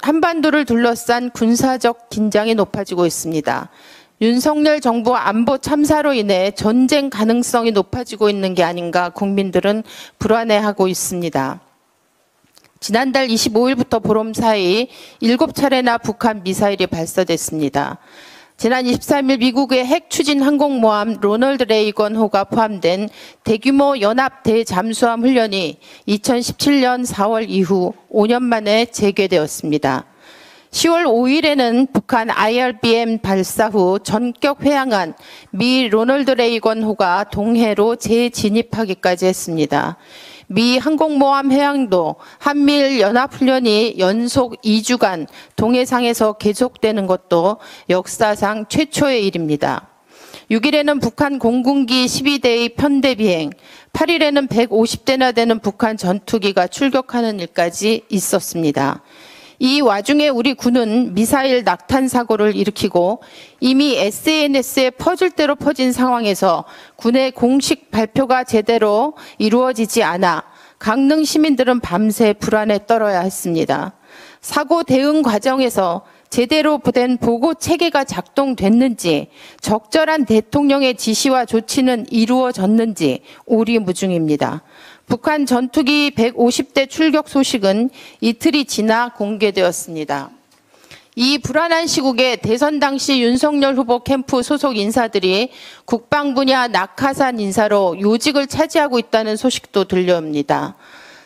한반도를 둘러싼 군사적 긴장이 높아지고 있습니다. 윤석열 정부 안보 참사로 인해 전쟁 가능성이 높아지고 있는 게 아닌가 국민들은 불안해하고 있습니다. 지난달 25일부터 보름 사이 7차례나 북한 미사일이 발사됐습니다. 지난 23일 미국의 핵 추진 항공모함 로널드 레이건호가 포함된 대규모 연합 대잠수함 훈련이 2017년 4월 이후 5년 만에 재개되었습니다. 10월 5일에는 북한 IRBM 발사 후 전격 회항한 미 로널드 레이건호가 동해로 재진입하기까지 했습니다. 미 항공모함 해양도 한미일 연합훈련이 연속 2주간 동해상에서 계속되는 것도 역사상 최초의 일입니다. 6일에는 북한 공군기 12대의 편대 비행, 8일에는 150대나 되는 북한 전투기가 출격하는 일까지 있었습니다. 이 와중에 우리 군은 미사일 낙탄 사고를 일으키고 이미 SNS에 퍼질 대로 퍼진 상황에서 군의 공식 발표가 제대로 이루어지지 않아 강릉 시민들은 밤새 불안에 떨어야 했습니다. 사고 대응 과정에서 제대로 된 보고 체계가 작동됐는지, 적절한 대통령의 지시와 조치는 이루어졌는지 오리무중입니다. 북한 전투기 150대 출격 소식은 이틀이 지나 공개되었습니다. 이 불안한 시국에 대선 당시 윤석열 후보 캠프 소속 인사들이 국방 분야 낙하산 인사로 요직을 차지하고 있다는 소식도 들려옵니다.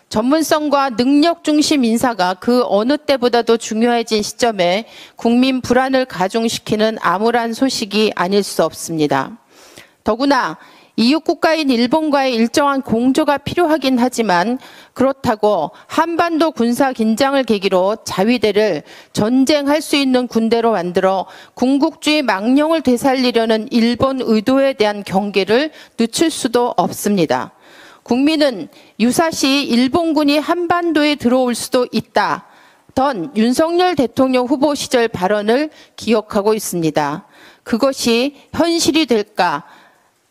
전문성과 능력 중심 인사가 그 어느 때보다도 중요해진 시점에 국민 불안을 가중시키는 암울한 소식이 아닐 수 없습니다. 더구나 이웃 국가인 일본과의 일정한 공조가 필요하긴 하지만 그렇다고 한반도 군사 긴장을 계기로 자위대를 전쟁할 수 있는 군대로 만들어 군국주의 망령을 되살리려는 일본 의도에 대한 경계를 늦출 수도 없습니다. 국민은 유사시 일본군이 한반도에 들어올 수도 있다던 윤석열 대통령 후보 시절 발언을 기억하고 있습니다. 그것이 현실이 될까?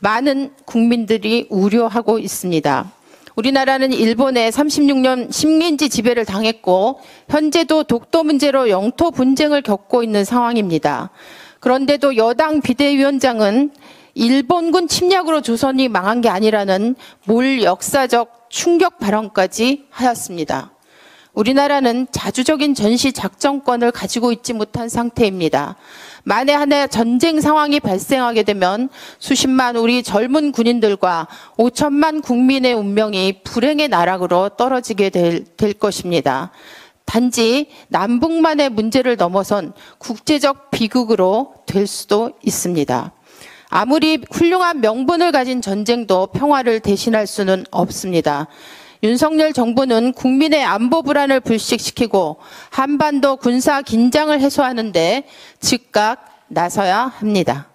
많은 국민들이 우려하고 있습니다. 우리나라는 일본에 36년 식민지 지배를 당했고 현재도 독도 문제로 영토 분쟁을 겪고 있는 상황입니다. 그런데도 여당 비대위원장은 일본군 침략으로 조선이 망한 게 아니라는 역사적 충격 발언까지 하였습니다. 우리나라는 자주적인 전시 작전권을 가지고 있지 못한 상태입니다. 만에 하나 전쟁 상황이 발생하게 되면 수십만 우리 젊은 군인들과 5천만 국민의 운명이 불행의 나락으로 떨어지게 될 것입니다. 단지 남북만의 문제를 넘어선 국제적 비극으로 될 수도 있습니다. 아무리 훌륭한 명분을 가진 전쟁도 평화를 대신할 수는 없습니다. 윤석열 정부는 국민의 안보 불안을 불식시키고 한반도 군사 긴장을 해소하는 데 즉각 나서야 합니다.